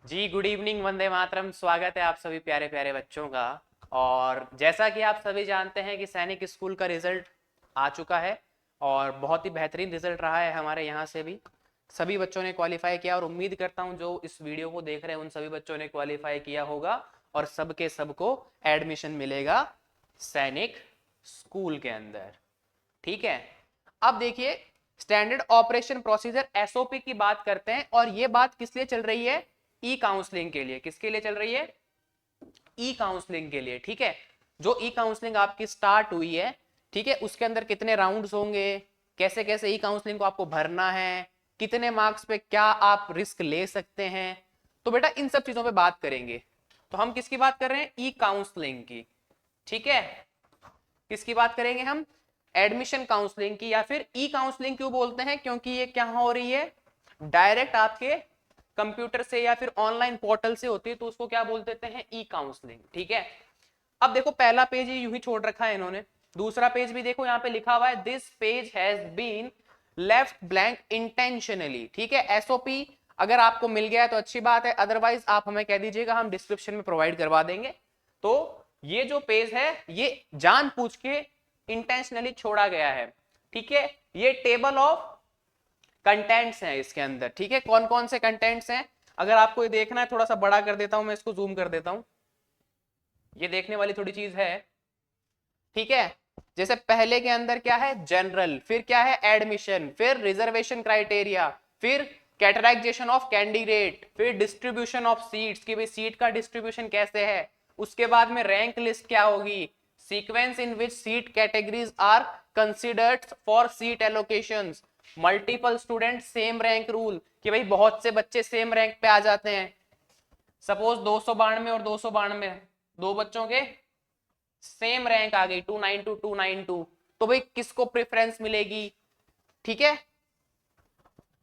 जी good evening, Vande Mataram. स्वागत है आप सभी प्यारे प्यारे बच्चों का। और जैसा कि आप सभी जानते हैं कि सैनिक स्कूल का रिजल्ट आ चुका है और बहुत ही बेहतरीन रिजल्ट रहा है हमारे यहाँ से भी। सभी बच्चों ने क्वालिफाई किया और उम्मीद करता हूँ जो इस वीडियो को देख रहे हैं उन सभी बच्चों ने क्वालिफाई किया होगा और सबके सबको एडमिशन मिलेगा सैनिक स्कूल के अंदर। ठीक है, अब देखिए स्टैंडर्ड ऑपरेशन प्रोसीजर एसओपी की बात करते हैं और ये बात किस लिए चल रही है? ई काउंसलिंग के लिए। किसके लिए चल रही है? ई काउंसलिंग के लिए। ठीक है, जो ई काउंसलिंग आपकी स्टार्ट हुई है, ठीक है, उसके अंदर कितने राउंड्स होंगे, कैसे कैसे ई काउंसलिंग को आपको भरना है, कितने मार्क्स पे क्या आप रिस्क ले सकते हैं, तो बेटा इन सब चीजों पे बात करेंगे। तो हम किसकी बात कर रहे हैं? ई काउंसलिंग की। ठीक है, किसकी बात करेंगे हम? एडमिशन काउंसलिंग की, या फिर ई काउंसलिंग क्यों बोलते हैं? क्योंकि ये क्या हो रही है, डायरेक्ट आपके कंप्यूटर से या फिर ऑनलाइन पोर्टल से होती है, तो उसको क्या बोल देते हैं? ई काउंसलिंग। ठीक है, अब देखो पहला पेज यूं ही छोड़ रखा है इन्होंने, दूसरा पेज भी देखो यहाँ पे लिखा हुआ है this page has been left blank intentionally. ठीक है, एसओपी अगर आपको मिल गया है तो अच्छी बात है, अदरवाइज आप हमें कह दीजिएगा, हम डिस्क्रिप्शन में प्रोवाइड करवा देंगे। तो ये जो पेज है ये जानबूझ के इंटेंशनली छोड़ा गया है। ठीक है, ये टेबल ऑफ कंटेंट्स हैं इसके अंदर। ठीक है, कौन कौन से कंटेंट्स हैं अगर आपको ये देखना है, थोड़ा सा बड़ा कर देता हूं मैं, इसको जूम कर देता हूं, ये देखने वाली थोड़ी चीज है। ठीक है, जैसे पहले के अंदर क्या है? जनरल, फिर क्या है? एडमिशन, फिर रिजर्वेशन क्राइटेरिया, फिर कैटेगराइजेशन ऑफ कैंडिडेट, फिर डिस्ट्रीब्यूशन ऑफ सीट्स कि भाई सीट का डिस्ट्रीब्यूशन कैसे है, उसके बाद में रैंक लिस्ट क्या होगी, sequence in which seat categories are considered for seat allocations, multiple student same rank rule कि भाई बहुत से बच्चे सेम रैंक पे आ जाते हैं, सपोज 292 और 292 दो बच्चों के सेम रैंक आ गई 292 292, तो भाई किसको प्रेफरेंस मिलेगी? ठीक है,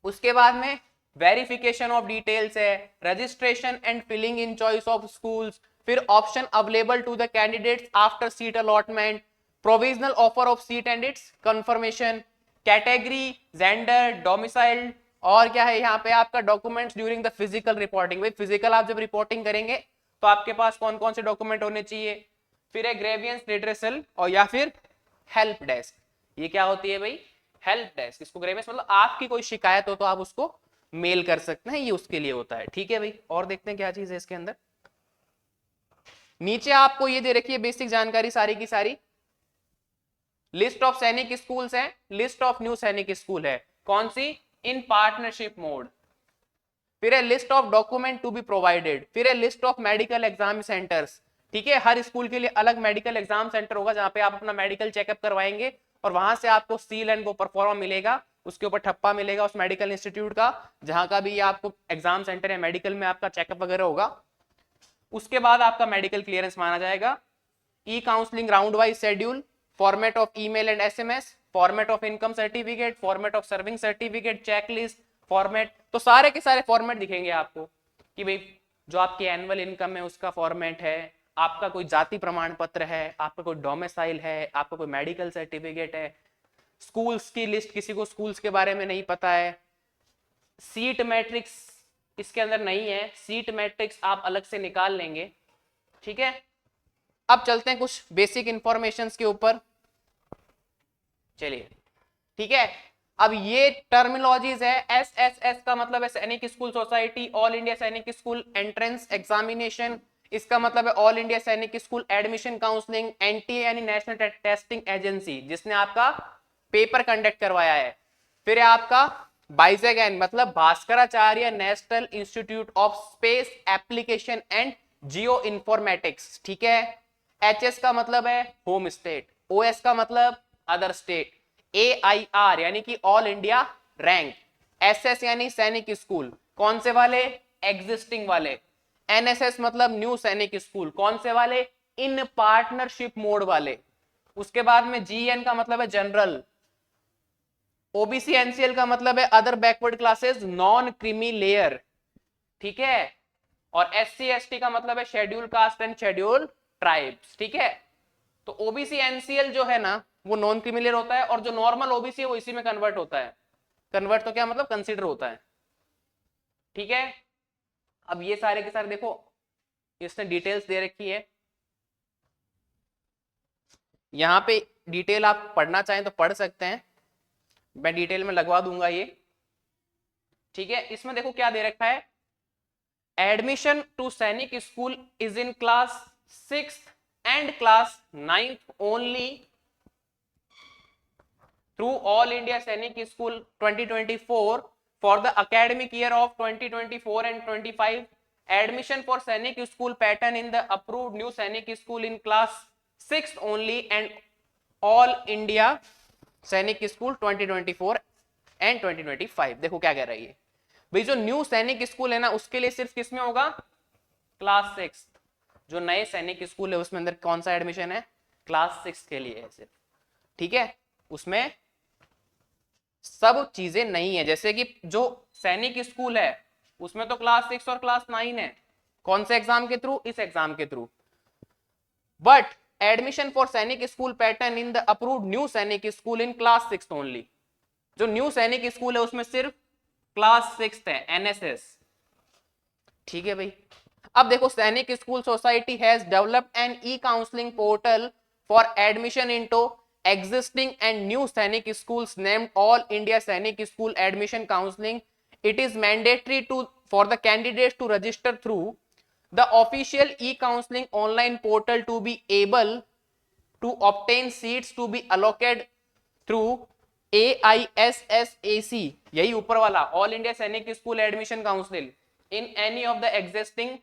उसके बाद में वेरिफिकेशन ऑफ डिटेल्स है, registration and filling in choice of schools, फिर option available to the candidates after seat allotment, provisional offer of seat and its confirmation, category, gender, domicile, और क्या है यहाँ पे आपका documents during the physical reporting. भाई physical आप जब रिपोर्टिंग करेंगे तो आपके पास कौन कौन से डॉक्यूमेंट होने चाहिए, फिर है ग्रेवियंस रिड्रेसल और या फिर हेल्प डेस्क। ये क्या होती है भाई? Help desk. इसको ग्रेवियंस मतलब आपकी कोई शिकायत हो तो आप उसको मेल कर सकते हैं, ये उसके लिए होता है। ठीक है भाई, और देखते हैं क्या चीज है इसके अंदर। नीचे आपको ये दे रखी है बेसिक जानकारी सारी की सारी, लिस्ट ऑफ सैनिक स्कूल्स है, list of new Sainik school है, कौन सी? इन पार्टनरशिप मोड, फिर है list of document to be provided, फिर है list of medical exam centres. ठीक है, हर स्कूल के लिए अलग मेडिकल एग्जाम सेंटर होगा जहां पे आप अपना मेडिकल चेकअप करवाएंगे और वहां से आपको सील एंड वो परफॉर्मा मिलेगा, उसके ऊपर ठप्पा मिलेगा उस मेडिकल इंस्टीट्यूट का जहां का भी ये आपको एग्जाम सेंटर है, मेडिकल में आपका चेकअप वगैरह होगा। उसके बाद आपका मेडिकल क्लियरेंस माना जाएगा। E counselling round wise schedule, format of email and SMS, format of income certificate, format of serving certificate, checklist format, तो सारे के सारे फॉर्मेट दिखेंगे आपको कि भाई जो आपकी एनुअल इनकम है उसका फॉर्मेट है, आपका कोई जाति प्रमाण पत्र है, आपका कोई डोमिसाइल है, आपका कोई मेडिकल सर्टिफिकेट है, स्कूल्स की लिस्ट, किसी को स्कूल्स के बारे में नहीं पता है, सीट मैट्रिक्स इसके अंदर नहीं है, सीट मैट्रिक्स आप अलग से निकाल लेंगे। ठीक है, अब चलते हैं कुछ बेसिक इंफॉर्मेशंस के ऊपर। चलिए, ठीक है, अब ये टर्मिनोलॉजीज है। एसएसएस का मतलब है सैनिक स्कूल सोसाइटी, ऑल इंडिया सैनिक स्कूल एंट्रेंस एग्जामिनेशन, इसका मतलब है ऑल इंडिया सैनिक स्कूल एडमिशन काउंसलिंग, एनटीए यानी नेशनल टेस्टिंग एजेंसी जिसने आपका पेपर कंडक्ट करवाया है, फिर है आपका बाइजेगन मतलब Bhaskaracharya national institute of space application and Jio informatics. ठीक है, एचएस का मतलब है होम स्टेट, ओएस का मतलब अदर स्टेट, AIR यानी कि ऑल इंडिया रैंक, SS यानी सैनिक स्कूल, कौन से वाले? एग्जिस्टिंग वाले, NSS मतलब न्यू सैनिक स्कूल, कौन से वाले? इन पार्टनरशिप मोड वाले, उसके बाद में GN का मतलब है जनरल, OBC NCL का मतलब है other backward classes non creamy layer. ठीक है, और SC ST का मतलब है schedule caste and schedule tribes. ठीक है, तो ओबीसी एनसीएल जो है ना वो नॉन क्रिमिनल होता है और जो नॉर्मल ओबीसी है वो इसी में कन्वर्ट होता है। कन्वर्ट तो क्या मतलब? कंसीडर होता है। ठीक है, अब ये सारे के सारे देखो इसने डिटेल्स दे रखी है, यहाँ पे डिटेल आप पढ़ना चाहें तो पढ़ सकते हैं, मैं डिटेल में लगवा दूंगा ये, ठीक है। इसमें देखो क्या दे रखा है, एडमिशन टू सैनिक school is in class 6th and class 9th only through all India Sainik School 2024 for the academic year of 2024 and 25. Admission for Sainik School pattern in the approved new Sainik School in class 6th only and all India Sainik School 2024 and 2025। देखो क्या कह रही है भाई, जो new Sainik school है ना उसके लिए सिर्फ किसमें होगा, क्लास 6। जो नए सैनिक स्कूल है उसमें अंदर कौन सा एडमिशन है, क्लास 6 के लिए है सिर्फ, ठीक है। उसमें सब चीजें नहीं है, जैसे कि जो सैनिक स्कूल है उसमें तो क्लास 6 और क्लास 9 है, कौन से एग्जाम के थ्रू, इस एग्जाम के थ्रू। बट एडमिशन फॉर सैनिक school pattern in the approved new Sainik school in class 6 only. जो न्यू सैनिक स्कूल है उसमें सिर्फ क्लास 6 है, एनएसएस, ठीक है भाई। अब देखो, Sainik school society has developed an E counselling portal for admission into existing and new Sainik schools named All India Sainik School Admission Counseling. It is mandatory for the candidates to register through the official e-counseling online portal to be able to obtain seats to be allocated through AISSAC, यही ऊपर वाला All India Sainik School Admission Council in any of the existing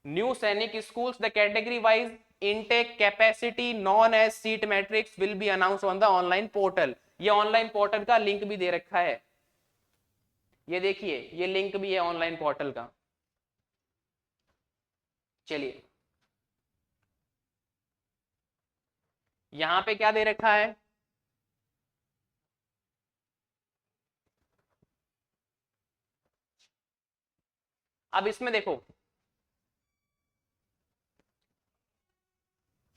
new Sainik schools. The category wise intake capacity known as seat matrix will be announced on the online portal। ये online portal का link भी दे रखा है, ये देखिए ये link भी है ऑनलाइन पोर्टल का। चलिए यहां पे क्या दे रखा है, अब इसमें देखो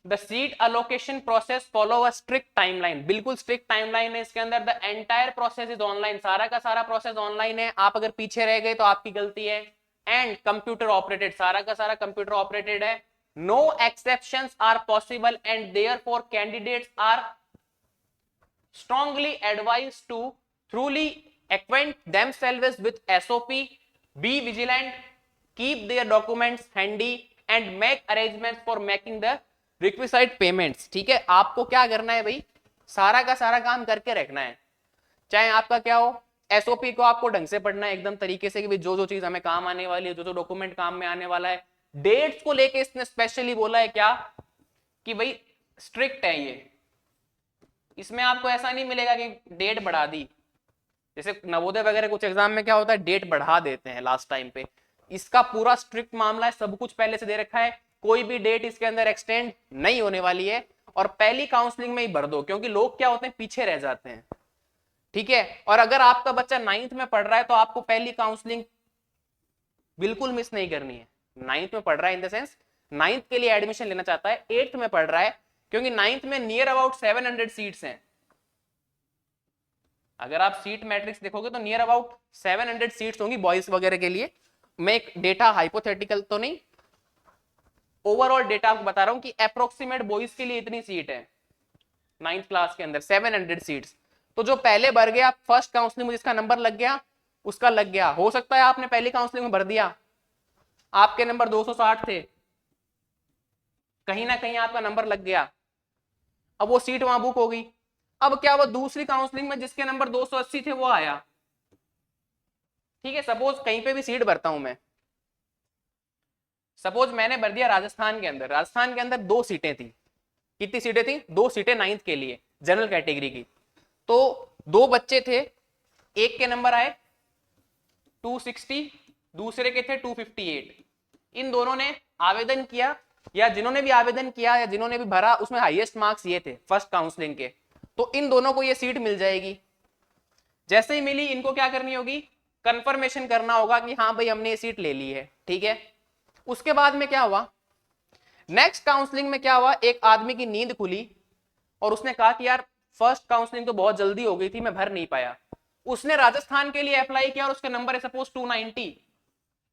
the seat allocation process follow a strict timeline, बिल्कुल स्ट्रिक्ट टाइमलाइन है इसके अंदर। The entire process is online, सारा का सारा प्रोसेस ऑनलाइन है, आप अगर पीछे रह गए तो आपकी गलती है। एंड कंप्यूटर ऑपरेटेड, सारा का सारा कंप्यूटर ऑपरेटेड है। No exceptions are possible and therefore candidates are strongly advised to thoroughly acquaint themselves with SOP, be vigilant, keep their documents handy and make arrangements for making the requisite payments। ठीक है, आपको क्या करना है भाई, सारा का सारा काम करके रखना है, चाहे आपका क्या हो। एसओपी को आपको ढंग से पढ़ना है एकदम तरीके से कि भाई जो जो चीज हमें काम आने वाली है, जो जो डॉक्यूमेंट काम में आने वाला है। डेट्स को लेके इसने स्पेशली बोला है क्या कि भाई स्ट्रिक्ट है ये, इसमें आपको ऐसा नहीं मिलेगा कि डेट बढ़ा दी, जैसे नवोदय वगैरह कुछ एग्जाम में क्या होता है डेट बढ़ा देते हैं लास्ट टाइम पे। इसका पूरा स्ट्रिक्ट मामला है, सब कुछ पहले से दे रखा है, कोई भी डेट इसके अंदर एक्सटेंड नहीं होने वाली है। और पहली काउंसलिंग में ही भर दो, क्योंकि लोग क्या होते हैं पीछे रह जाते हैं, ठीक है। और अगर आपका बच्चा 9th में पढ़ रहा है तो आपको पहली काउंसलिंग बिल्कुल मिस नहीं करनी है। 9th में पढ़ रहा है इन द सेंस 9th के लिए एडमिशन लेना चाहता है, 8th में पढ़ रहा है, क्योंकि 9th में नियर अबाउट 700 सीट्स हैं। अगर आप सीट मैट्रिक्स देखोगे तो नियर अबाउट 700 सीट्स होंगी बॉयज वगैरह के लिए। मैं एक डेटा हाइपोथेटिकल तो नहीं, ओवरऑल डेटा आपको बता रहा हूं कि अप्रोक्सीमेट बॉयज के लिए इतनी सीट है 9th क्लास के अंदर 700 सीट्स। तो जो पहले भर गया फर्स्ट काउंसलिंग में जिसका नंबर लग गया उसका लग गया। हो सकता है आपने पहली काउंसलिंग में भर दिया, आपके नंबर 260 थे, कहीं ना कहीं आपका नंबर लग गया, अब वो सीट वहां बुक हो गई। अब क्या हुआ, दूसरी काउंसलिंग में जिसके नंबर 280 थे वो आया, ठीक है। सपोज कहीं पे भी सीट भरता हूं मैं, सपोज मैंने भर दिया राजस्थान के अंदर, राजस्थान के अंदर 2 सीटें थी। कितनी सीटें थी, 2 सीटें 9th के लिए जनरल कैटेगरी की। तो 2 बच्चे थे, एक के नंबर आए 260, दूसरे के थे 258। इन दोनों ने आवेदन किया, या जिन्होंने भी आवेदन किया या जिन्होंने भी भरा उसमें हाईएस्ट मार्क्स ये थे फर्स्ट काउंसलिंग के, तो इन दोनों को ये सीट मिल जाएगी। जैसे ही मिली इनको क्या करनी होगी, कंफर्मेशन करना होगा कि हाँ भाई हमने ये सीट ले ली है, ठीक है। उसके बाद में क्या हुआ, नेक्स्ट काउंसलिंग में क्या हुआ, एक आदमी की नींद खुली और उसने कहा कि यार फर्स्ट काउंसलिंग तो बहुत जल्दी हो गई थी, मैं भर नहीं पाया। उसने राजस्थान के लिए अप्लाई किया और उसका नंबर है सपोज 290,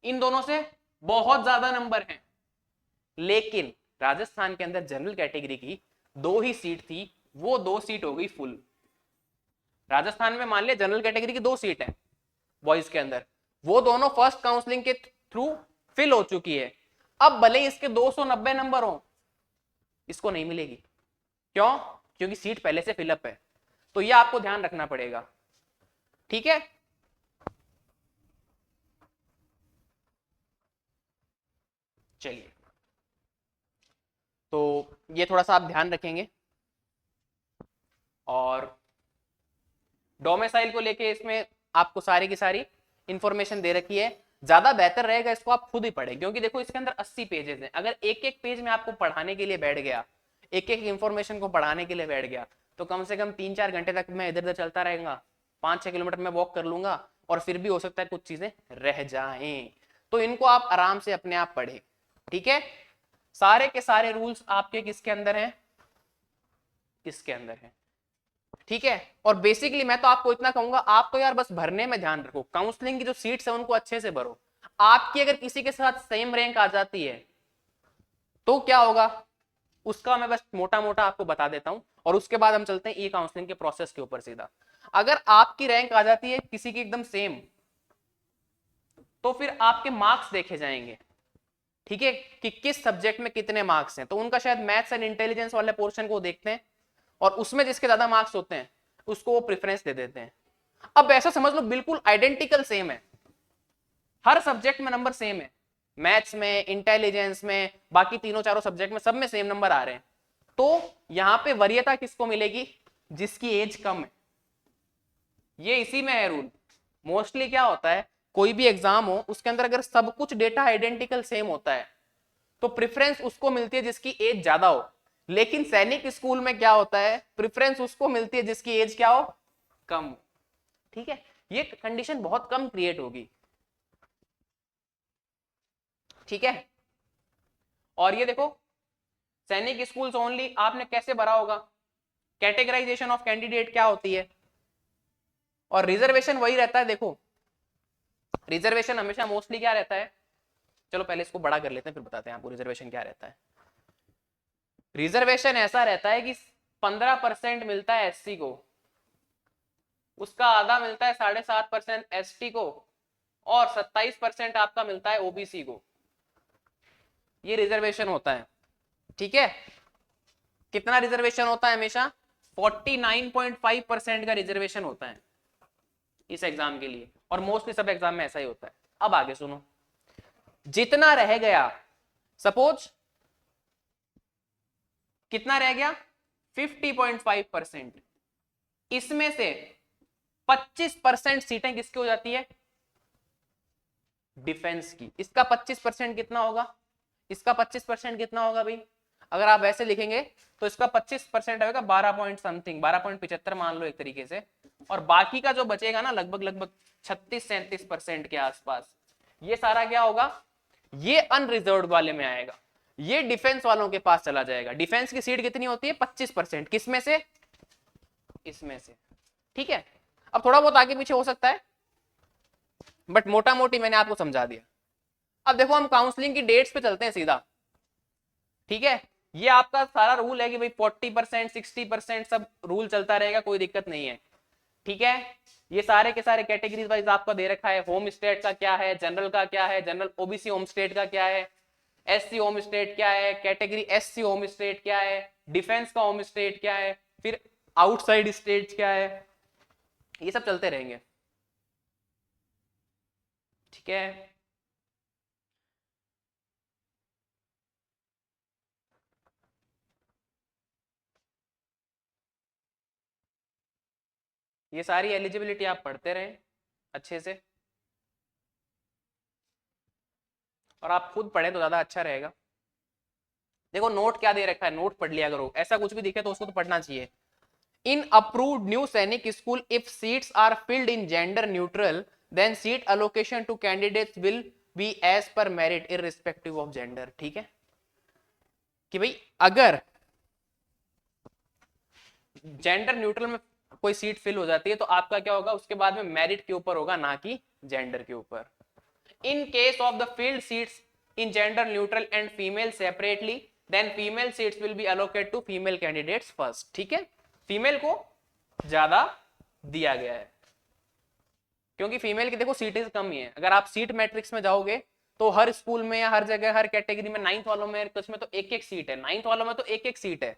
इन दोनों से बहुत ज्यादा नंबर हैं। लेकिन राजस्थान के अंदर जनरल कैटेगरी की 2 ही सीट थी, वो 2 सीट हो गई फुल। राजस्थान में मान लिया जनरल कैटेगरी की 2 सीट है बॉयज के अंदर, वो दोनों फर्स्ट काउंसलिंग के थ्रू फिल हो चुकी है। अब भले इसके 290 नंबर हो, इसको नहीं मिलेगी। क्यों? क्योंकि सीट पहले से फिलअप है। तो ये आपको ध्यान रखना पड़ेगा, ठीक है। चलिए, तो ये थोड़ा सा आप ध्यान रखेंगे। और डोमिसाइल को लेके इसमें आपको सारी की सारी इंफॉर्मेशन दे रखी है। ज्यादा बेहतर रहेगा इसको आप खुद ही पढ़ें, क्योंकि देखो इसके अंदर 80 पेजेस हैं। अगर एक एक पेज में आपको पढ़ाने के लिए बैठ गया, एक एक इंफॉर्मेशन को पढ़ाने के लिए बैठ गया, तो कम से कम 3-4 घंटे तक मैं इधर उधर चलता रहेगा, 5-6 किलोमीटर में वॉक कर लूंगा, और फिर भी हो सकता है कुछ चीजें रह जाएं। तो इनको आप आराम से अपने आप पढ़े, ठीक है। सारे के सारे रूल्स आपके किसके अंदर हैं? इसके अंदर है, ठीक है। और बेसिकली मैं तो आपको इतना कहूंगा, आप तो यार बस भरने में ध्यान रखो, काउंसलिंग की जो सीट्स है उनको अच्छे से भरो। आपकी अगर किसी के साथ सेम रैंक आ जाती है तो क्या होगा, उसका मैं बस मोटा मोटा आपको बता देता हूं, और उसके बाद हम चलते हैं ई काउंसलिंग के प्रोसेस के ऊपर सीधा। अगर आपकी रैंक आ जाती है किसी की एकदम सेम, तो फिर आपके मार्क्स देखे जाएंगे, ठीक है, कि किस सब्जेक्ट में कितने मार्क्स हैं। तो उनका शायद मैथ्स एंड इंटेलिजेंस वाले पोर्शन को देखते हैं, और उसमें जिसके ज्यादा मार्क्स होते हैं उसको वो प्रेफरेंस दे देते हैं। अब ऐसा समझ लो बिल्कुल आइडेंटिकल सेम है, हर सब्जेक्ट में नंबर सेम है, मैथ्स में, इंटेलिजेंस में, बाकी तीनों चारों सब्जेक्ट में, सब में सेम नंबर आ रहे हैं। तो यहां पे वरीयता किसको मिलेगी? जिसकी एज कम है। ये इसी में है रूल। मोस्टली क्या होता है, कोई भी एग्जाम हो उसके अंदर अगर सब कुछ डेटा आइडेंटिकल सेम होता है तो प्रेफरेंस उसको मिलती है जिसकी एज ज्यादा हो। लेकिन सैनिक स्कूल में क्या होता है, प्रेफरेंस उसको मिलती है जिसकी एज क्या हो, कम। ठीक है, ये कंडीशन बहुत कम क्रिएट होगी, ठीक है। और ये देखो, सैनिक स्कूल्स ओनली आपने कैसे भरा होगा, कैटेगराइजेशन ऑफ कैंडिडेट क्या होती है, और रिजर्वेशन वही रहता है। देखो रिजर्वेशन हमेशा मोस्टली क्या रहता है, चलो पहले इसको बड़ा कर लेते हैं फिर बताते हैं आपको रिजर्वेशन क्या रहता है। रिजर्वेशन ऐसा रहता है कि 15% मिलता है एससी को, उसका आधा मिलता है 7.5% एसटी को, और 27% आपका मिलता है ओबीसी को। ये रिजर्वेशन होता है, ठीक है। कितना रिजर्वेशन होता है? हमेशा 49.5% का रिजर्वेशन होता है इस एग्जाम के लिए, और मोस्टली सब एग्जाम में ऐसा ही होता है। अब आगे सुनो, जितना रह गया, सपोज कितना रह गया 50.5%, इसमें से 25% सीटें किसकी हो जाती है? डिफेंस की। इसका 25% कितना होगा? इसका 25% कितना होगा भाई? अगर आप ऐसे लिखेंगे तो इसका 25% होगा 12 पॉइंट समथिंग, 12.75 मान लो एक तरीके से। और बाकी का जो बचेगा ना, लगभग लगभग 36-37% के आसपास, ये सारा क्या होगा? ये अनरिजर्व वाले में आएगा, ये डिफेंस वालों के पास चला जाएगा। डिफेंस की सीट कितनी होती है? 25%। किसमें से? इसमें से, ठीक है। अब थोड़ा बहुत आगे पीछे हो सकता है, बट मोटा मोटी मैंने आपको समझा दिया। अब देखो हम काउंसलिंग की डेट्स पे चलते हैं सीधा, ठीक है। ये आपका सारा रूल है कि भाई 40%, 60% सब रूल चलता रहेगा, कोई दिक्कत नहीं है, ठीक है। ये सारे के सारे कैटेगरीज वाइज आपका दे रखा है। होम स्टेट का क्या है, जनरल का क्या है, जनरल ओबीसी होम स्टेट का क्या है, एससी होम स्टेट क्या है, कैटेगरी एससी होम स्टेट क्या है, डिफेंस का होम स्टेट क्या है, फिर आउटसाइड स्टेट क्या है, ये सब चलते रहेंगे, ठीक है। ये सारी एलिजिबिलिटी आप पढ़ते रहें अच्छे से, और आप खुद पढ़े तो ज्यादा अच्छा रहेगा। देखो नोट क्या दे रखा है, नोट पढ़ लिया करो, ऐसा कुछ भी दिखे तो उसको तो पढ़ना चाहिए। In approved new Sainik school if seats are filled in gender neutral then seat allocation to candidates will be as per merit irrespective of gender, ठीक है। कि भाई अगर जेंडर न्यूट्रल में कोई सीट फिल हो जाती है तो आपका क्या होगा, उसके बाद में मेरिट के ऊपर होगा, ना कि जेंडर के ऊपर। In case of the filled seats in gender neutral and female separately, then female seats will be allocated to female candidates first. ठीक है, फीमेल को ज्यादा दिया गया है क्योंकि फीमेल की देखो सीटें कम ही है। अगर आप सीट मैट्रिक्स में जाओगे तो हर स्कूल में या हर जगह हर कैटेगरी में नाइन्थ वालों में कुछ में तो एक एक सीट है, नाइन्थ वालों में तो एक एक सीट है।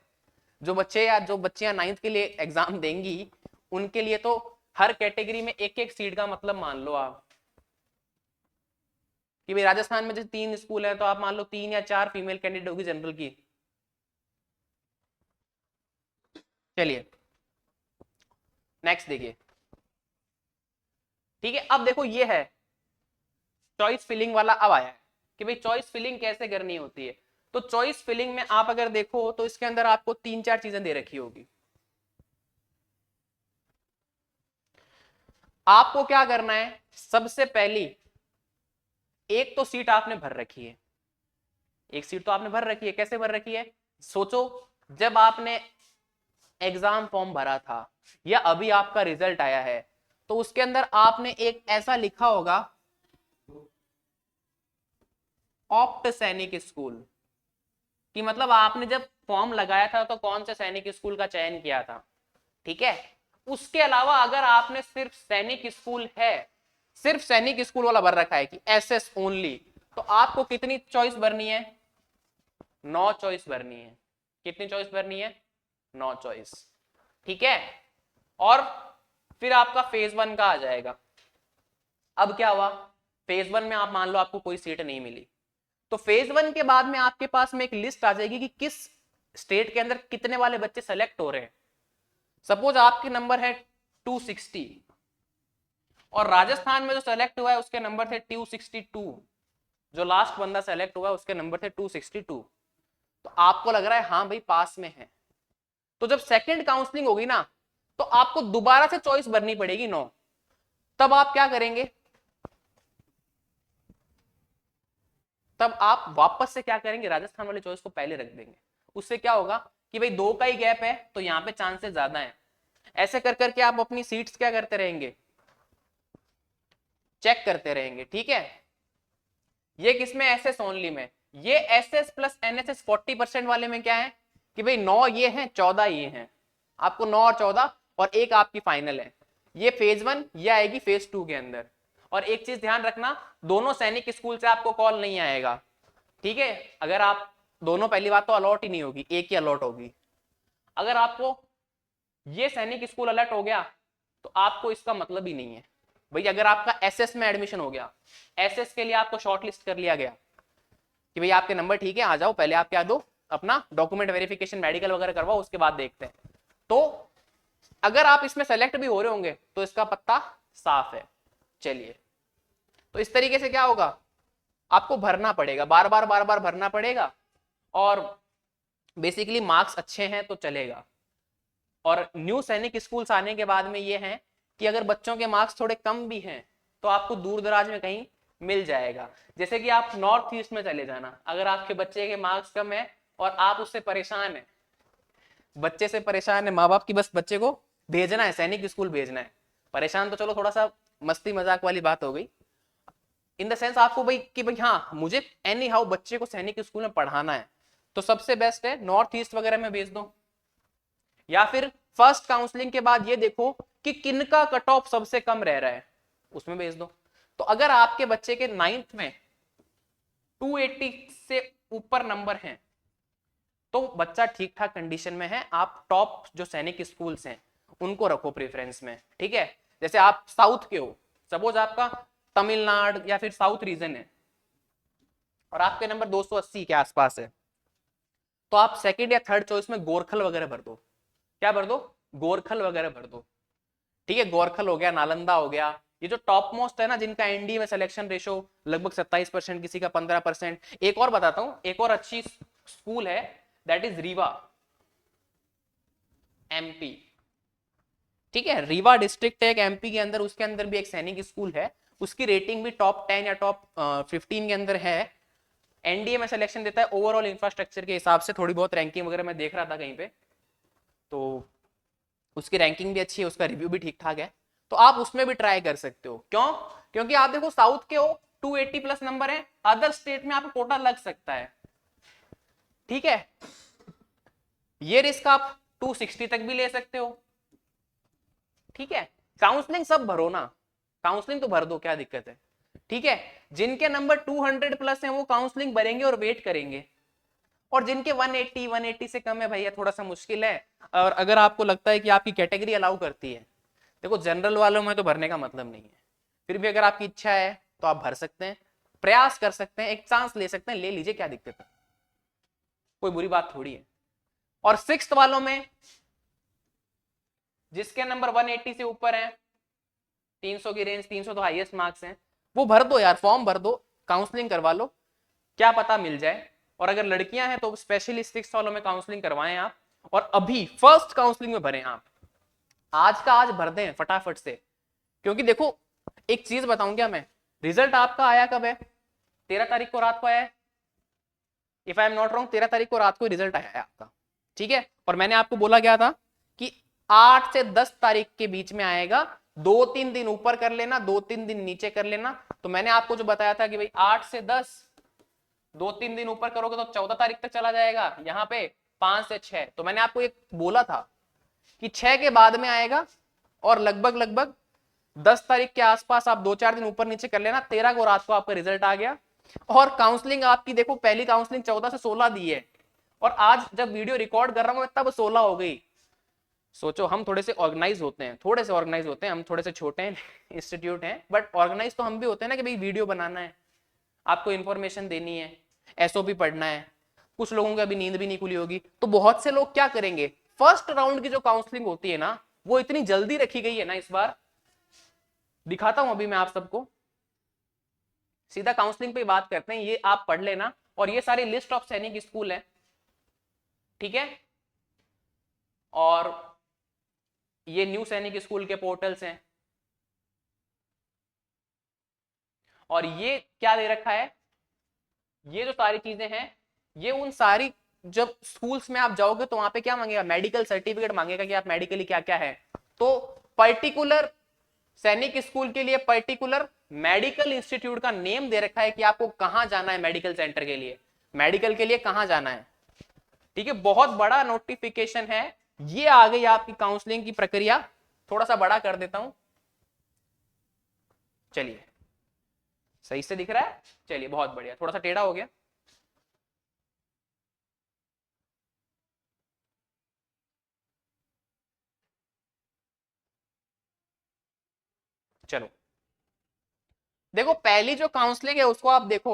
जो बच्चे या जो बच्चियां नाइन्थ के लिए एग्जाम देंगी उनके लिए तो हर कैटेगरी में एक एक सीट का मतलब मान लो आप कि भाई राजस्थान में जैसे 3 स्कूल है तो आप मान लो 3 या 4 फीमेल कैंडिडेट होगी जनरल की। चलिए नेक्स्ट देखिए। ठीक है, अब देखो ये है चॉइस फिलिंग वाला। अब आया है कि भाई चॉइस फिलिंग कैसे करनी होती है। तो चॉइस फिलिंग में आप अगर देखो तो इसके अंदर आपको 3-4 चीजें दे रखी होगी। आपको क्या करना है, सबसे पहली एक तो सीट आपने भर रखी है, एक सीट तो आपने भर रखी है। कैसे भर रखी है, सोचो जब आपने एग्जाम फॉर्म भरा था या अभी आपका रिजल्ट आया है तो उसके अंदर आपने एक ऐसा लिखा होगा ऑप्ट सैनिक स्कूल, कि मतलब आपने जब फॉर्म लगाया था तो कौन से सैनिक स्कूल का चयन किया था। ठीक है, उसके अलावा अगर आपने सिर्फ सैनिक स्कूल है, सिर्फ सैनिक स्कूल वाला भर रखा है कि एसएस ओनली, तो आपको कितनी चॉइस भरनी है, 9 चॉइस भरनी है। कितनी चॉइस भरनी है, 9 चॉइस। ठीक है, और फिर आपका फेज 1 का आ जाएगा। अब क्या हुआ, फेज 1 में आप मान लो आपको कोई सीट नहीं मिली तो फेज 1 के बाद में आपके पास में एक लिस्ट आ जाएगी कि किस स्टेट के अंदर कितने वाले बच्चे सेलेक्ट हो रहे हैं। सपोज आपके नंबर है 260 और राजस्थान में जो सेलेक्ट हुआ है उसके नंबर थे 262, जो लास्ट बंदा सेलेक्ट हुआ है उसके नंबर थे 262। तो आपको लग रहा है हाँ भाई पास में है, तो जब सेकंड काउंसलिंग होगी ना तो आपको दोबारा से चॉइस भरनी पड़ेगी 9। तब आप क्या करेंगे, तब आप वापस से क्या करेंगे, राजस्थान वाली चॉइस को पहले रख देंगे। उससे क्या होगा कि भाई 2 का ही गैप है तो यहां पे चांसेस ज्यादा है। ऐसे कर करके आप अपनी सीट्स क्या करते रहेंगे, चेक करते रहेंगे। ठीक है, ये किसमें, एसएस ओनली में। ये एसएस प्लस एनएसएस 40% वाले में क्या है कि भाई 9 ये हैं 14 ये हैं, आपको 9 और 14 और एक आपकी फाइनल है। ये फेज 1, ये आएगी फेज 2 के अंदर। और एक चीज ध्यान रखना, दोनों सैनिक स्कूल से आपको कॉल नहीं आएगा। ठीक है, अगर आप दोनों, पहली बात तो अलॉट ही नहीं होगी, एक ही अलॉट होगी। अगर आपको ये सैनिक स्कूल अलर्ट हो गया तो आपको इसका मतलब ही नहीं है। भाई अगर आपका एसएस में एडमिशन हो गया, एसएस के लिए आपको शॉर्ट लिस्ट कर लिया गया कि भाई आपके नंबर ठीक है, आ जाओ, पहले आप क्या दो, अपना डॉक्यूमेंट वेरिफिकेशन मेडिकल वगैरह करवाओ, उसके बाद देखते हैं। तो अगर आप इसमें सेलेक्ट भी हो रहे होंगे तो इसका पत्ता साफ है। चलिए, तो इस तरीके से क्या होगा, आपको भरना पड़ेगा, बार बार भरना पड़ेगा। और बेसिकली मार्क्स अच्छे हैं तो चलेगा। और न्यू सैनिक स्कूल्स आने के बाद में ये है कि अगर बच्चों के मार्क्स थोड़े कम भी हैं तो आपको दूर दराज में कहीं मिल जाएगा। जैसे कि आप नॉर्थ ईस्ट में चले जाना, अगर आपके बच्चे के मार्क्स कम है और आप उससे परेशान है, बच्चे से परेशान है, माँ बाप की बस बच्चे को भेजना है, सैनिक स्कूल भेजना है। परेशान तो चलो थोड़ा सा मस्ती मजाक वाली बात हो गई, इन द सेंस आपको भाई कि भाई हाँ मुझे एनी हाउ बच्चे को सैनिक स्कूल में पढ़ाना है, तो सबसे बेस्ट है नॉर्थ ईस्ट वगैरह में भेज दो। या फिर फर्स्ट काउंसलिंग के बाद ये देखो कि किनका कट ऑफ सबसे कम रह रहा है, उसमें भेज दो। तो अगर आपके बच्चे के 9th में 280 से ऊपर नंबर हैं तो बच्चा ठीक ठाक कंडीशन में है। आप टॉप जो सैनिक स्कूल्स हैं उनको रखो प्रेफरेंस में। ठीक है, जैसे आप साउथ के हो, सपोज आपका तमिलनाडु या फिर साउथ रीजन है और आपके नंबर 280 के आसपास है, तो आप सेकंड या थर्ड चॉइस में गोरखल वगैरह भर दो। क्या भर दो, गोरखल वगैरह भर दो। ठीक है, गोरखल हो गया, नालंदा हो गया, ये जो टॉप मोस्ट है ना, जिनका एनडी में सिलेक्शन रेशो लगभग 27%, किसी का 15%। एक और बताता हूं, एक और अच्छी स्कूल है, दैट इज रीवा, एमपी। ठीक है, रीवा डिस्ट्रिक्ट है एक एमपी के अंदर, उसके अंदर भी एक सैनिक स्कूल है, उसकी रेटिंग भी टॉप 10 या टॉप 15 के अंदर है। एनडीए में सिलेक्शन देता है ओवरऑल इंफ्रास्ट्रक्चर के हिसाब से, थोड़ी बहुत रैंकिंग वगैरह मैं देख रहा था कहीं पे, तो उसकी रैंकिंग भी अच्छी है, उसका रिव्यू भी ठीक ठाक है। तो आप उसमें भी ट्राई कर सकते हो। क्यों, क्योंकि आप देखो साउथ के हो 280 प्लस नंबर है, अदर स्टेट में आपको कोटा लग सकता है, ठीक है। ये रिस्क आप 260 तक भी ले सकते हो, ठीक है। काउंसलिंग सब भरो ना, काउंसलिंग तो भर दो, क्या दिक्कत है, ठीक है। जिनके नंबर 200 प्लस हैं वो काउंसलिंग भरेंगे और वेट करेंगे, और जिनके 180 से कम है भैया थोड़ा सा मुश्किल है। और अगर आपको लगता है कि आपकी कैटेगरी अलाउ करती है, देखो जनरल वालों में तो भरने का मतलब नहीं है, फिर भी अगर आपकी इच्छा है तो आप भर सकते हैं, प्रयास कर सकते हैं, एक चांस ले सकते हैं, ले लीजिए, क्या दिक्कत है, कोई बुरी बात थोड़ी है। और 6th वालों में जिसके नंबर 180 से ऊपर है, 300 की रेंज, 300 तो हाईएस्ट मार्क्स हैं, वो भर दो यार, फॉर्म भर दो, काउंसलिंग करवा लो, क्या पता मिल जाए। और अगर लड़कियां हैं तो स्पेशली 6th वालों में काउंसलिंग करवाएं आप, और अभी फर्स्ट काउंसलिंग में भरें आप, आज का आज भर दें फटाफट से। क्योंकि देखो एक चीज बताऊं क्या मैं, रिजल्ट आपका आया कब है, 13 तारीख को रात को आया है, if I am not wrong 13 तारीख को रात को रिजल्ट आया है आपका, ठीक है। और मैंने आपको बोला क्या था कि 8 से 10 तारीख के बीच में आएगा, 2-3 दिन ऊपर कर लेना, 2-3 दिन नीचे कर लेना। तो मैंने आपको जो बताया था कि भाई 8 से 10, 2-3 दिन ऊपर करोगे तो 14 तारीख तक चला जाएगा, यहाँ पे 5 से 6, तो मैंने आपको एक बोला था कि 6 के बाद में आएगा, और लगभग 10 तारीख के आसपास आप 2-4 दिन ऊपर नीचे कर लेना। 13 को रात को आपका रिजल्ट आ गया, और काउंसलिंग आपकी देखो पहली काउंसलिंग 14 से 16 दी है, और आज जब वीडियो रिकॉर्ड कर रहा हूं तब 16 हो गई। सोचो हम थोड़े से ऑर्गेनाइज होते हैं, हम थोड़े से छोटे हैं इंस्टीट्यूट हैं, बट ऑर्गेनाइज तो हम भी होते हैं ना, कि भाई वीडियो बनाना है, आपको इन्फॉर्मेशन देनी है, एसओपी पढ़ना है, कुछ लोगों की अभी नींद भी नहीं खुली होगी, तो बहुत से लोग क्या करेंगे, फर्स्ट राउंड की जो काउंसलिंग होती है ना वो इतनी जल्दी रखी गई है ना इस बार, दिखाता हूं अभी मैं आप सबको, सीधा काउंसलिंग पे बात करते हैं, ये आप पढ़ लेना, और ये सारी लिस्ट ऑफ सैनिक स्कूल है, ठीक है। और ये न्यू सैनिक स्कूल के पोर्टल्स हैं, और ये क्या दे रखा है, ये जो सारी चीजें हैं, ये उन सारी, जब स्कूल्स में आप जाओगे तो वहां पे क्या मांगेगा, मेडिकल सर्टिफिकेट मांगेगा कि आप मेडिकली क्या क्या है, तो पर्टिकुलर सैनिक स्कूल के लिए पर्टिकुलर मेडिकल इंस्टीट्यूट का नेम दे रखा है कि आपको कहां जाना है, मेडिकल सेंटर के लिए, मेडिकल के लिए कहां जाना है, ठीक है। बहुत बड़ा नोटिफिकेशन है, ये आ गई आपकी काउंसलिंग की प्रक्रिया, थोड़ा सा बड़ा कर देता हूं, चलिए सही से दिख रहा है, चलिए बहुत बढ़िया, थोड़ा सा टेढ़ा हो गया, चलो देखो पहली जो काउंसलिंग है उसको आप देखो,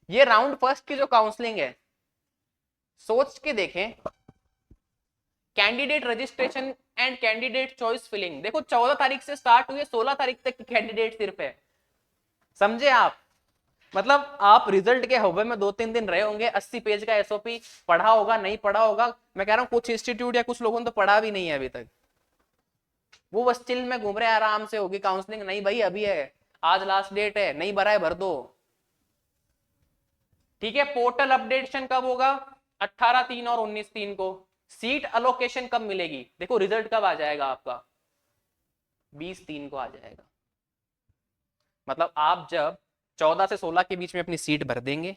ये राउंड फर्स्ट की जो काउंसलिंग है, सोच के देखें, candidate registration and candidate choice filling, देखो 14 तारीख से स्टार्ट हुई है, 16 तारीख तक की कैंडिडेट सिर्फ है, समझे आप, मतलब आप रिजल्ट के हवा में 2-3 दिन रहे होंगे, 80 पेज का एसओपी पढ़ा होगा, नहीं पढ़ा होगा, मैं कह रहा हूं कुछ इंस्टीट्यूट या कुछ लोगों ने तो पढ़ा भी नहीं है अभी तक, वो बस चिल में घूम रहे हैं, आराम से होगी काउंसलिंग, नहीं भाई अभी है, आज लास्ट डेट है, नहीं भरा है भर दो, ठीक है। पोर्टल अपडेशन कब होगा, 18/3 और 19/3 को। सीट अलोकेशन कब मिलेगी, देखो रिजल्ट कब आ जाएगा आपका, 20/3 को आ जाएगा, मतलब आप जब 14 से 16 के बीच में अपनी सीट भर देंगे,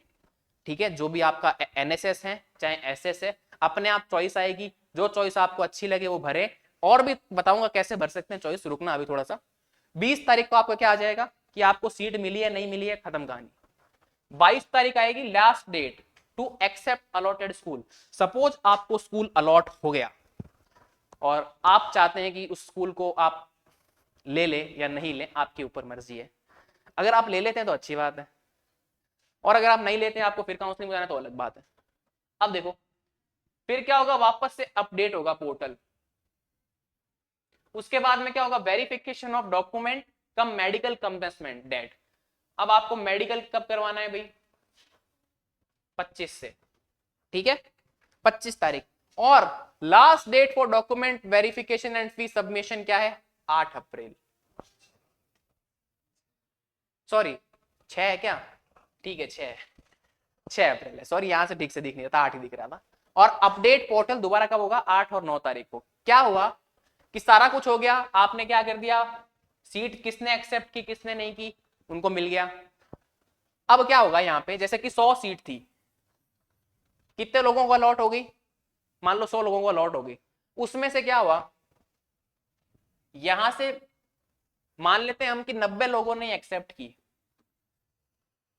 ठीक है, जो भी आपका एनएसएस है चाहे एसएस है, अपने आप चॉइस आएगी, जो चॉइस आपको अच्छी लगे वो भरे, और भी बताऊंगा कैसे भर सकते हैं चॉइस, रुकना अभी थोड़ा सा। 20 तारीख को आपको क्या आ जाएगा कि आपको सीट मिली है नहीं मिली है, खत्म कहानी। 22 तारीख आएगी last date to accept allotted school, suppose आपको स्कूल अलॉट हो गया और आप चाहते हैं कि उस स्कूल को आप ले ले या नहीं ले, आपके ऊपर मर्जी है, अगर आप ले लेते हैं तो अच्छी बात है, और अगर आप नहीं लेते हैं आपको फिर काउंसलिंग में जाना तो अलग बात है। अब देखो फिर क्या होगा, वापस से अपडेट होगा पोर्टल, उसके बाद में क्या होगा, verification of document cum medical commencement date, अब आपको मेडिकल कब करवाना है भाई, 25 से, ठीक है 25 तारीख, और last date for document verification and fee submission क्या है, 8 अप्रैल, सॉरी 6 है क्या, ठीक है 6 अप्रैल है, सॉरी यहां से ठीक से दिख नहीं रहा था, 8 ही दिख रहा था। और अपडेट पोर्टल दोबारा कब होगा, 8 और 9 तारीख को। क्या हुआ कि सारा कुछ हो गया, आपने क्या कर दिया, सीट किसने एक्सेप्ट की किसने नहीं की, उनको मिल गया, अब क्या होगा यहाँ पे, जैसे कि 100 सीट थी, कितने लोगों को अलॉट हो गई, मान लो 100 लोगों को अलॉट हो गई, उसमें से क्या हुआ, यहां से मान लेते हैं हम कि 90 लोगों ने एक्सेप्ट की,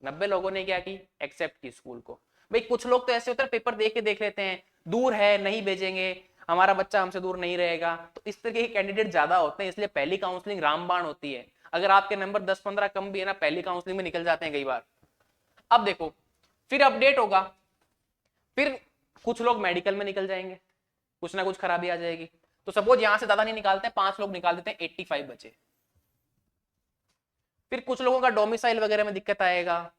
90 लोगों ने क्या की, एक्सेप्ट की स्कूल को। भाई कुछ लोग तो ऐसे होते हैं पेपर देख के देख लेते हैं, दूर है नहीं भेजेंगे, हमारा बच्चा हमसे दूर नहीं रहेगा, तो इस तरह के कैंडिडेट ज्यादा होते हैं, इसलिए पहली काउंसलिंग रामबाण होती है। अगर आपके नंबर 10-15 कम भी है ना, पहली काउंसलिंग में निकल जाते हैं कई बार। अब देखो फिर अपडेट होगा, फिर कुछ लोग मेडिकल में निकल जाएंगे, कुछ ना कुछ खराबी आ जाएगी, तो सपोज यहां से ज्यादा नहीं निकालते हैं, 5 लोग निकाल देते हैं, 85 बचे। फिर कुछ लोगों का डोमिसाइल वगैरह में दिक्कत आएगा,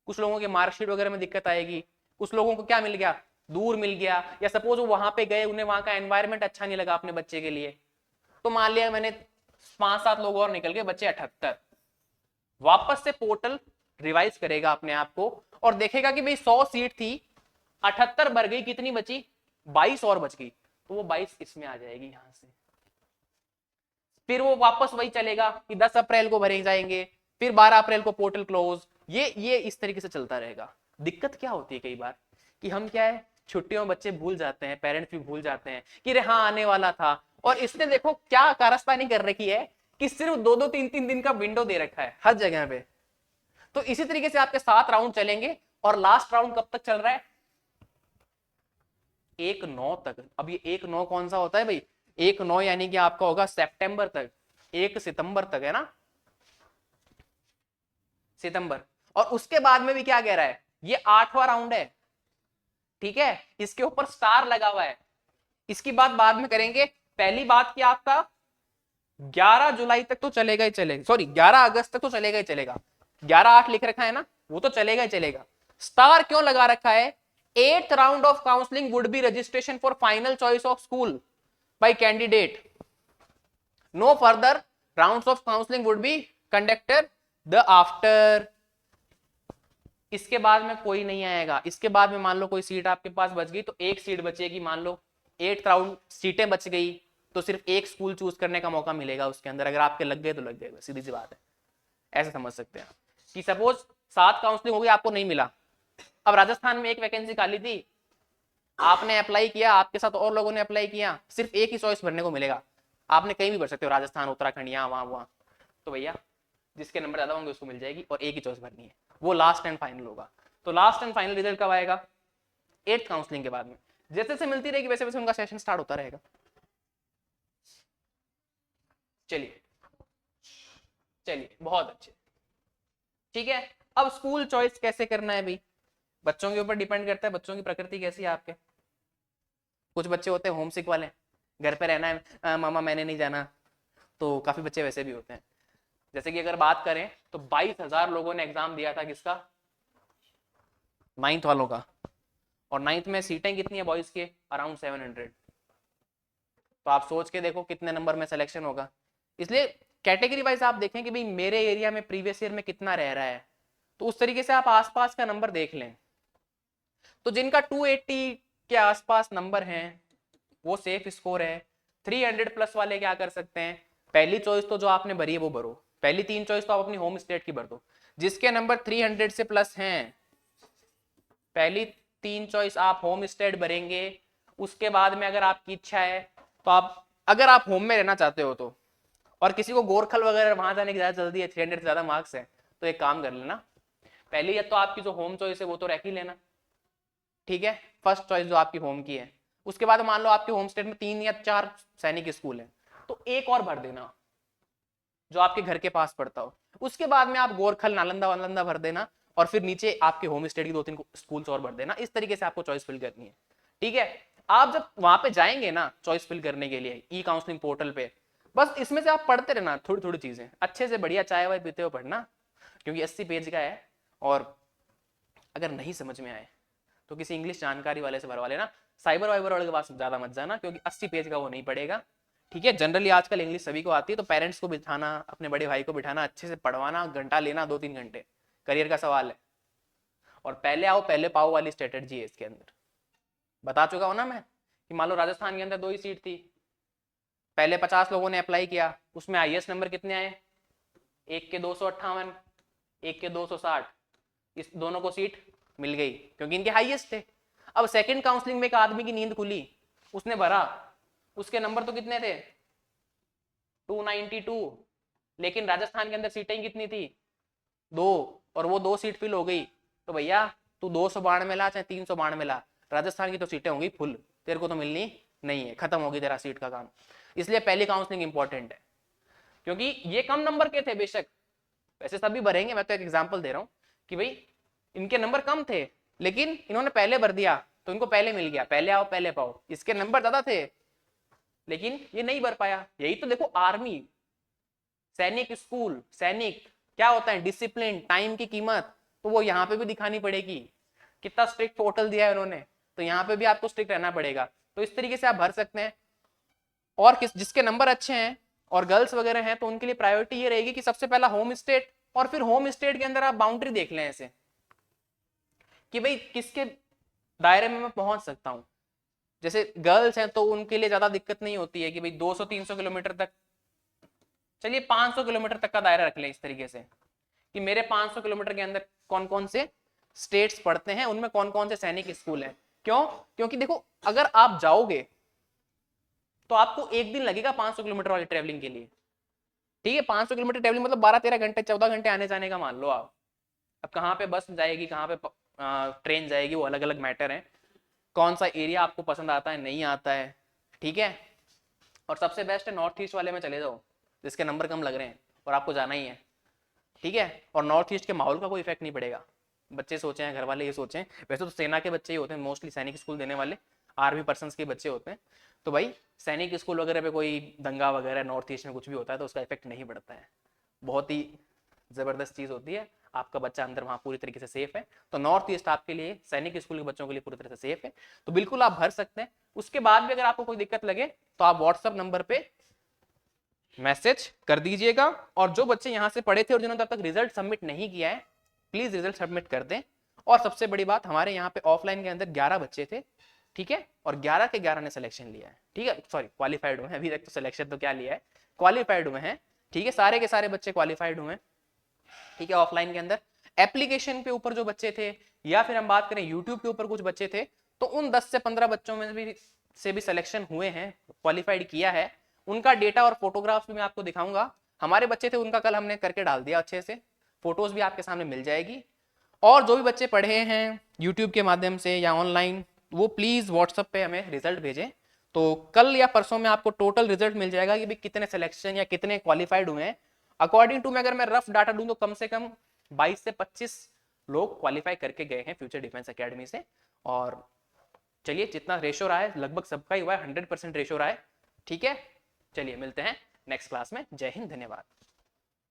कुछ लोगों के मार्कशीट वगैरह में दिक्कत आएगी, कुछ लोगों को क्या मिल गया, दूर मिल गया, या सपोज वो वहां पे गए, उन्हें वहां का एनवायरमेंट अच्छा नहीं लगा अपने बच्चे के लिए, तो मान लिया मैंने 5-7 लोग और निकल गए, बच्चे 78। वापस से पोर्टल रिवाइज करेगा अपने आप को और देखेगा कि भाई 100 सीट थी, 78 भर गई, कितनी बची, 22 और बच गई, तो वो 22 इसमें आ जाएगी यहां से। फिर वो वापस वही चलेगा कि 10 अप्रैल को भरे जाएंगे, फिर 12 अप्रैल को पोर्टल क्लोज, ये इस तरीके से चलता रहेगा। दिक्कत क्या होती है कई बार कि हम क्या है, छुट्टियों में बच्चे भूल जाते हैं, पेरेंट्स भी भूल जाते हैं कि रे हाँ आने वाला था, और इसने देखो क्या कारस्तानी कर रखी है कि सिर्फ 2-2 3-3 दिन का विंडो दे रखा है हर जगह पे। तो इसी तरीके से आपके 7 राउंड चलेंगे, और लास्ट राउंड कब तक चल रहा है, 1/9 तक। अब ये 1/9 कौन सा होता है भाई, 1/9 यानी कि आपका होगा सितंबर तक, 1 सितंबर तक है ना, सितंबर। और उसके बाद में भी क्या कह रहा है, ये 8वां राउंड है, ठीक है, इसके ऊपर स्टार लगा हुआ है, इसकी बात बाद में करेंगे। पहली बात कि आपका 11 जुलाई तक तो चलेगा ही चलेगा, सॉरी 11 अगस्त तक तो चलेगा ही चलेगा, 11/8 लिख रखा है ना, वो तो चलेगा ही चलेगा। स्टार क्यों लगा रखा है, 8th round of counselling would be registration for final choice of school by candidate, no further rounds of counselling would be conducted the after. इसके बाद में कोई नहीं आएगा, इसके बाद में मान लो कोई सीट आपके पास बच गई, तो एक सीट बचेगी, मान लो 8th राउंड सीटें बच गई, तो सिर्फ एक स्कूल चूज करने का मौका मिलेगा उसके अंदर, अगर आपके लग गए तो लग गए, सीधी सी बात है। ऐसे समझ सकते हैं कि सपोज 7 काउंसलिंग हो गई, आपको नहीं मिला, अब राजस्थान में एक वैकेंसी खाली थी, आपने अप्लाई किया, आपके साथ और लोगों ने अप्लाई किया, सिर्फ एक ही चॉइस भरने को मिलेगा, आपने कहीं भी भर सकते हो, राजस्थान, उत्तराखंड, यहाँ वहां वहां, तो भैया जिसके नंबर ज्यादा होंगे उसको मिल जाएगी, और एक ही चॉइस भरनी है, वो लास्ट एंड फाइनल होगा। तो लास्ट एंड फाइनल रिजल्ट कब आएगा, 8th काउंसलिंग के बाद में। जैसे जैसे मिलती रहेगी वैसे वैसे उनका सेशन स्टार्ट होता रहेगा। चलिए चलिए बहुत अच्छे, ठीक है। अब स्कूल चॉइस कैसे करना है भाई, बच्चों के ऊपर डिपेंड करता है, बच्चों की प्रकृति कैसी है आपके। कुछ बच्चे होते हैं होम सिक वाले, घर पे रहना है, मामा मैंने नहीं जाना, तो काफी बच्चे वैसे भी होते हैं। जैसे कि अगर बात करें तो 22,000 लोगों ने एग्जाम दिया था, किसका, 9th वालों का, और 9th में सीटें कितनी है बॉयज के, अराउंड 700। तो आप सोच के देखो कितने नंबर में सिलेक्शन होगा। इसलिए कैटेगरी वाइज आप देखें कि भाई मेरे एरिया में प्रीवियस ईयर में कितना रह रहा है, तो उस तरीके से आप आसपास का नंबर देख लें। तो जिनका 280 के आसपास नंबर हैं वो सेफ स्कोर है। 300 प्लस वाले क्या कर सकते हैं, पहली चॉइस तो जो आपने भरी है वो भरो, पहली 3 चॉइस तो आप अपनी होम स्टेट की भर दो। जिसके नंबर 300 से प्लस हैं, पहली 3 चॉइस आप होम स्टेट भरेंगे। उसके बाद में अगर आपकी इच्छा है तो आप, अगर आप होम में रहना चाहते हो तो, और किसी को गोरखल वगैरह वहां जाने की ज्यादा जल्दी है, 300 से ज्यादा मार्क्स है, तो एक काम कर लेना, पहले या तो आपकी जो होम चॉइस है वो तो रख ही लेना, ठीक है, फर्स्ट चॉइस जो आपकी होम की है। उसके बाद मान लो आपके होम स्टेट में 3 या 4 सैनिक स्कूल है, तो एक और भर देना जो आपके घर के पास पड़ता हो। उसके बाद में आप गोरखल, नालंदा वालंदा भर देना, और फिर नीचे आपके होम स्टेट की 2-3 स्कूल्स और भर देना। इस तरीके से आपको चॉइस फिल करनी है, ठीक है। आप जब वहां पे जाएंगे ना चॉइस फिल करने के लिए ई काउंसलिंग पोर्टल पे, बस इसमें से आप पढ़ते रहना थोड़ी थोड़ी चीजें, अच्छे से बढ़िया चाय वाय पीते हुए पढ़ना, क्योंकि 80 पेज का है। और अगर नहीं समझ में आए तो किसी इंग्लिश जानकारी वाले से भरवा लेना, साइबर वाइबर वाले के पास ज्यादा मत जाना, क्योंकि 80 पेज का वो नहीं पड़ेगा, ठीक है। जनरली आजकल इंग्लिश सभी को आती है, तो पेरेंट्स को बिठाना, अपने बड़े भाई को बिठाना, अच्छे से पढ़वाना, घंटा लेना, 2-3 घंटे, करियर का सवाल है। और पहले आओ पहले पाओ वाली स्ट्रेटेजी है इसके अंदर। बता चुका हूं ना मैं कि मान लो राजस्थान के अंदर 2 ही सीट थी, पहले 50 लोगों ने अप्लाई किया, उसमें हाईएस्ट नंबर कितने आए, एक के 258, एक के 260, इस दोनों को सीट मिल गई क्योंकि इनके हाईएस्ट थे। अब सेकंड काउंसलिंग में एक आदमी की नींद खुली, उसने भरा, उसके नंबर तो कितने थे 292, लेकिन राजस्थान के अंदर सीटें कितनी थी 2, और वो 2 सीट फिल हो गई। तो भैया तू 292 में ला चाहे 392 में ला, राजस्थान की तो सीटें होंगी फुल, तेरे को तो मिलनी नहीं है, खत्म होगी तेरा सीट का काम। इसलिए पहली काउंसलिंग इंपॉर्टेंट है, क्योंकि ये कम नंबर के थे बेशक, वैसे सभी भरेंगे, मैं तो एक एग्जांपल दे रहा हूं कि भाई इनके नंबर कम थे लेकिन इन्होंने पहले भर दिया तो इनको पहले मिल गया, पहले आओ पहले पाओ। इसके नंबर ज्यादा थे लेकिन ये नहीं भर पाया। यही तो देखो आर्मी, सैनिक स्कूल, सैनिक क्या होता है, डिसिप्लिन, टाइम की कीमत, तो वो यहाँ पे भी दिखानी पड़ेगी। कितना स्ट्रिक्ट पोर्टल दिया है उन्होंने, तो यहाँ पे भी आपको स्ट्रिक्ट रहना पड़ेगा। तो इस तरीके से आप भर सकते हैं। और जिसके नंबर अच्छे हैं और गर्ल्स वगैरह हैं तो उनके लिए प्रायोरिटी ये रहेगी कि सबसे पहला होम स्टेट, और फिर होम स्टेट के अंदर आप बाउंड्री देख लें ऐसे कि भाई किसके दायरे में मैं पहुंच सकता हूं। जैसे गर्ल्स हैं तो उनके लिए ज्यादा दिक्कत नहीं होती है कि भाई 200-300 किलोमीटर तक, चलिए 500 किलोमीटर तक का दायरा रख लें इस तरीके से कि मेरे 500 किलोमीटर के अंदर कौन कौन से स्टेट्स पड़ते हैं, उनमें कौन कौन से सैनिक स्कूल हैं। क्यों? क्योंकि देखो अगर आप जाओगे तो आपको एक दिन लगेगा 500 किलोमीटर वाली ट्रेवलिंग के लिए, ठीक है। 500 किलोमीटर ट्रेवलिंग मतलब 12-13 घंटे, 14 घंटे आने जाने का मान लो आप। अब कहाँ पे बस जाएगी, कहाँ पे ट्रेन जाएगी, वो अलग अलग मैटर है। कौन सा एरिया आपको पसंद आता है नहीं आता है, ठीक है। और सबसे बेस्ट है नॉर्थ ईस्ट वाले में चले जाओ जिसके नंबर कम लग रहे हैं और आपको जाना ही है, ठीक है। और नॉर्थ ईस्ट के माहौल का कोई इफेक्ट नहीं पड़ेगा। बच्चे सोचे हैं, घर वाले ये सोचे हैं, वैसे तो सेना के बच्चे ही होते हैं मोस्टली, सैनिक स्कूल देने वाले आर्मी पर्सन के बच्चे होते हैं। तो भाई सैनिक स्कूल वगैरह पे कोई दंगा वगैरह नॉर्थ ईस्ट में कुछ भी होता है तो उसका इफेक्ट नहीं पड़ता है। बहुत ही जबरदस्त चीज होती है, आपका बच्चा अंदर वहां पूरी तरीके से सेफ है। तो नॉर्थ ईस्ट आपके लिए, सैनिक स्कूल के बच्चों के लिए पूरी तरह से सेफ है, तो बिल्कुल आप भर सकते हैं। उसके बाद भी अगर आपको कोई दिक्कत लगे तो आप व्हाट्सएप नंबर पे मैसेज कर दीजिएगा। और जो बच्चे यहाँ से पढ़े थे और जिन्होंने तब तक रिजल्ट सबमिट नहीं किया है, प्लीज रिजल्ट सबमिट कर दें। और सबसे बड़ी बात, हमारे यहाँ पे ऑफलाइन के अंदर 11 बच्चे थे, ठीक है, और 11 के 11 ने सिलेक्शन लिया है, ठीक है, सॉरी क्वालिफाइड हुए हैं। अभी तक तो सिलेक्शन तो क्या लिया है, क्वालिफाइड हुए हैं, ठीक है, सारे के सारे बच्चे क्वालिफाइड हुए हैं, ठीक है। ऑफलाइन के अंदर एप्लीकेशन के ऊपर जो बच्चे थे, या फिर हम बात करें यूट्यूब के ऊपर कुछ बच्चे थे, तो उन 10 से 15 बच्चों में भी सिलेक्शन हुए हैं, क्वालिफाइड किया है। उनका डेटा और फोटोग्राफ्स भी मैं आपको दिखाऊंगा। हमारे बच्चे थे उनका कल हमने करके डाल दिया अच्छे से, फोटोज भी आपके सामने मिल जाएगी। और जो भी बच्चे पढ़े हैं यूट्यूब के माध्यम से या ऑनलाइन, वो प्लीज व्हाट्सएप पे हमें रिजल्ट भेजें। तो कल या परसों में आपको टोटल रिजल्ट मिल जाएगा कि भाई कितने सिलेक्शन या कितने क्वालिफाइड हुए हैं। अकॉर्डिंग टू मैं अगर मैं रफ डाटा दूं तो कम से कम 22 से 25 लोग क्वालिफाई करके गए हैं फ्यूचर डिफेंस एकेडमी से। और चलिए जितना रेशो रहा है लगभग सबका ही हुआ है, 100% रेशो रहा है, ठीक है। चलिए मिलते हैं नेक्स्ट क्लास में। जय हिंद, धन्यवाद।